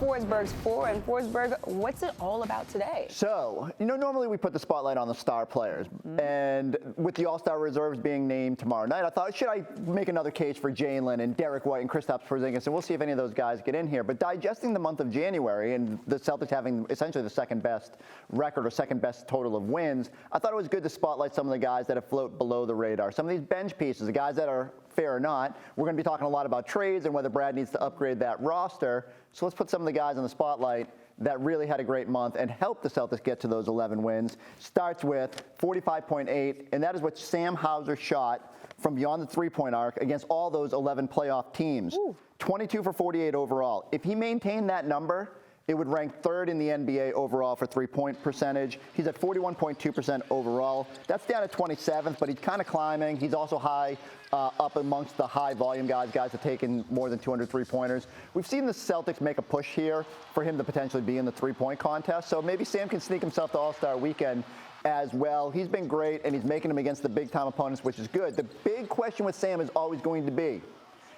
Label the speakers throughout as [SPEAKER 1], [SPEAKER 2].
[SPEAKER 1] Forsberg's floor. And Forsberg, what's it all about today?
[SPEAKER 2] So, normally we put the spotlight on the star players. And with the All-Star reserves being named tomorrow night, I thought, should I make another case for Jalen and Derek White and Kristaps Porzingis? And we'll see if any of those guys get in here. But digesting the month of January and the Celtics having essentially the second best record or second best total of wins, I thought it was good to spotlight some of the guys that have float below the radar. Some of these bench pieces, the guys that are fair or not. We're going to be talking a lot about trades and whether Brad needs to upgrade that roster. So let's put some of the guys on the spotlight that really had a great month and helped the Celtics get to those 11 wins. Starts with 45.8, and that is what Sam Hauser shot from beyond the three-point arc against all those 11 playoff teams. Ooh. 22 for 48 overall. If he maintained that number, it would rank third in the NBA overall for three-point percentage. He's at 41.2% overall. That's down at 27th, but he's kind of climbing. He's also high up amongst the high-volume guys that have taken more than 200 three-pointers. We've seen the Celtics make a push here for him to potentially be in the three-point contest, so maybe Sam can sneak himself to All-Star Weekend as well. He's been great, and he's making them against the big-time opponents, which is good. The big question with Sam is always going to be,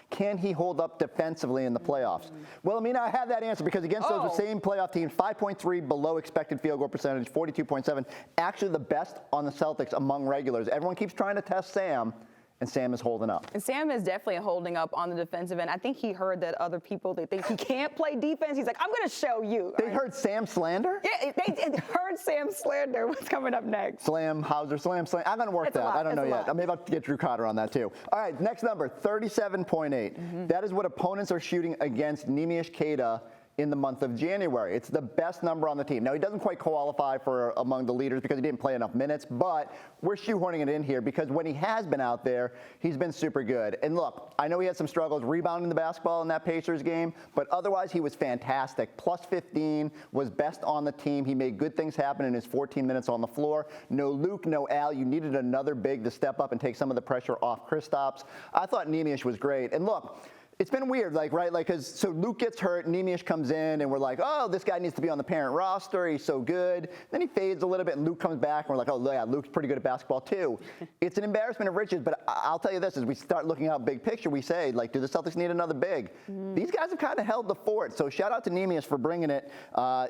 [SPEAKER 2] can he hold up defensively in the playoffs? Well, I have that answer because against those same playoff teams, 5.3 below expected field goal percentage, 42.7, actually the best on the Celtics among regulars. Everyone keeps trying to test Sam, and Sam is holding up. And
[SPEAKER 1] Sam is definitely holding up on the defensive end. I think he heard that other people, they think he can't play defense. He's like, I'm going to show you.
[SPEAKER 2] They heard Sam slander?
[SPEAKER 1] Yeah, they heard Sam slander. What's coming up next?
[SPEAKER 2] Slam, Hauser, slam. I'm going to work that. I don't know yet. I'm about to get Drew Cotter on that too. All right, next number, 37.8. That is what opponents are shooting against Neemias Queta in the month of January. It's the best number on the team. Now, he doesn't quite qualify for among the leaders because he didn't play enough minutes, but we're shoehorning it in here because when he has been out there, he's been super good. And look, I know he had some struggles rebounding the basketball in that Pacers game, but otherwise he was fantastic. Plus 15, was best on the team. He made good things happen in his 14 minutes on the floor. No Luke, no Al. You needed another big to step up and take some of the pressure off Kristaps. I thought Neemias was great. And look, it's been weird, so Luke gets hurt, Neemias comes in, and we're like, oh, this guy needs to be on the parent roster, he's so good. Then he fades a little bit, and Luke comes back, and we're like, oh, yeah, Luke's pretty good at basketball, too. It's an embarrassment of riches, but I'll tell you this, as we start looking out big picture, we say, do the Celtics need another big? These guys have kind of held the fort, so shout out to Neemias for bringing it.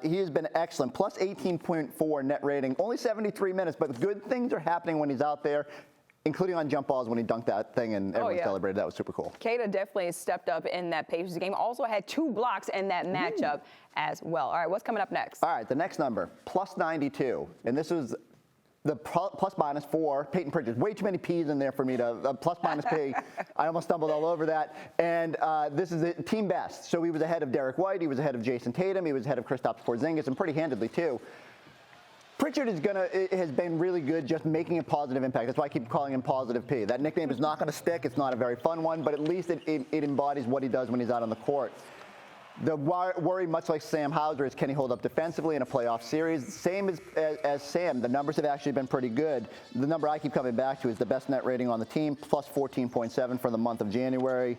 [SPEAKER 2] He has been excellent, plus 18.4 net rating, only 73 minutes, but good things are happening when he's out there, including on jump balls when he dunked that thing and everyone celebrated. That was super cool.
[SPEAKER 1] Queta definitely stepped up in that Pacers game. Also had 2 blocks in that matchup as well. All right, what's coming up next?
[SPEAKER 2] All right, the next number, plus 92. And this was the plus minus for Payton Pritchard. Way too many P's in there for me to, plus minus P. I almost stumbled all over that. And this is the team best. So he was ahead of Derek White. He was ahead of Jason Tatum. He was ahead of Kristaps Porzingis, and pretty handedly, too. Pritchard has been really good just making a positive impact. That's why I keep calling him Positive P. That nickname is not going to stick. It's not a very fun one, but at least it embodies what he does when he's out on the court. The worry, much like Sam Hauser, is can he hold up defensively in a playoff series? Same as Sam. The numbers have actually been pretty good. The number I keep coming back to is the best net rating on the team, plus 14.7 for the month of January.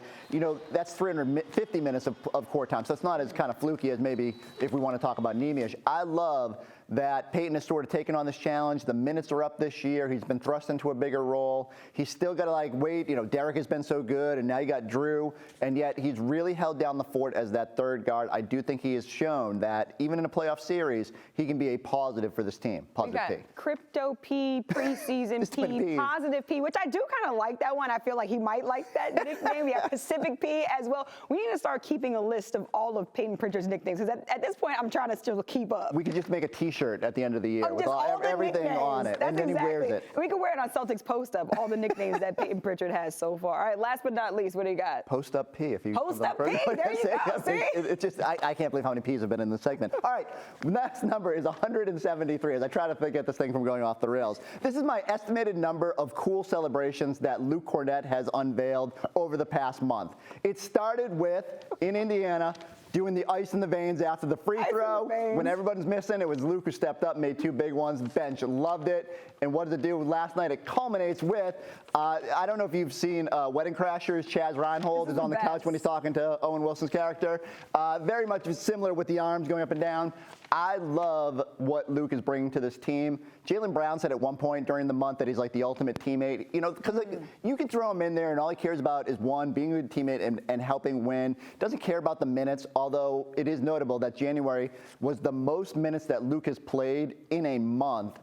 [SPEAKER 2] That's 350 minutes of court time, so it's not as kind of fluky as maybe if we want to talk about Neemias. I love that Payton has sort of taken on this challenge. The minutes are up this year. He's been thrust into a bigger role. He's still got to wait. Derek has been so good, and now you got Drew, and yet he's really held down the fort as that third guard. I do think he has shown that even in a playoff series, he can be a positive for this team. Positive P.
[SPEAKER 1] Crypto P, preseason P, Positive P, which I do kind of like that one. I feel like he might like that nickname. We have Pacific P as well. We need to start keeping a list of all of Payton Pritchard's nicknames, because at this point, I'm trying to still keep up.
[SPEAKER 2] We could just make a T-shirt at the end of the year with everything
[SPEAKER 1] nicknames
[SPEAKER 2] on it, and then he wears it.
[SPEAKER 1] We can wear it on Celtics post-up, all the nicknames that Payton Pritchard has so far. All right, last but not least, what do you got?
[SPEAKER 2] Post-up P. If you
[SPEAKER 1] Post-up P, there you go, see?
[SPEAKER 2] It's just, I can't believe how many P's have been in this segment. All right, next number is 173, as I try to get this thing from going off the rails. This is my estimated number of cool celebrations that Luke Cornette has unveiled over the past month. It started with, in Indiana, doing the ice in the veins after the free throw. When everybody's missing, it was Luke who stepped up, made 2 big ones. Bench loved it. And what does it do? Last night it culminates with, I don't know if you've seen Wedding Crashers. Chaz Reinhold is on the couch when he's talking to Owen Wilson's character. Very much similar with the arms going up and down. I love what Luke is bringing to this team. Jaylen Brown said at one point during the month that he's like the ultimate teammate. You know, because you can throw him in there and all he cares about is, one, being a good teammate and helping win. Doesn't care about the minutes, although it is notable that January was the most minutes that Luke has played in a month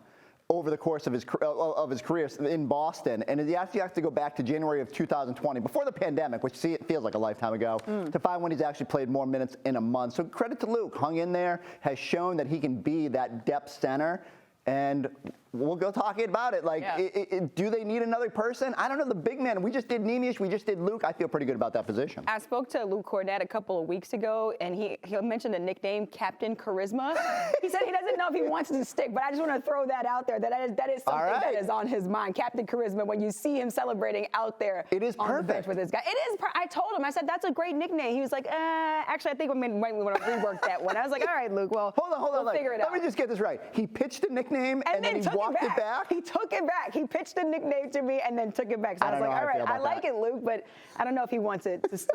[SPEAKER 2] over the course of his career in Boston. And you actually have to go back to January of 2020, before the pandemic, which it feels like a lifetime ago, to find when he's actually played more minutes in a month. So credit to Luke. Hung in there, has shown that he can be that depth center. And we'll go talking about it. Like, do they need another person? I don't know. The big man, we just did Neemias, we just did Luke. I feel pretty good about that position.
[SPEAKER 1] I spoke to Luke Cornette a couple of weeks ago, and he mentioned the nickname Captain Charisma. He said he doesn't know if he wants it to stick, but I just want to throw that out there. That is something that is on his mind. Captain Charisma, when you see him celebrating out there on the bench with this guy. It is. I told him, I said, that's a great nickname. He was like, actually, I think we might want to rework that one. I was like, all right, Luke, well,
[SPEAKER 2] hold on.
[SPEAKER 1] We'll figure it out.
[SPEAKER 2] Let me just get this right. He pitched a nickname and then he walked it back?
[SPEAKER 1] He took it back. He pitched a nickname to me and then took it back. So I was like, all right, I like it, Luke, but I don't know if he wants it to stick.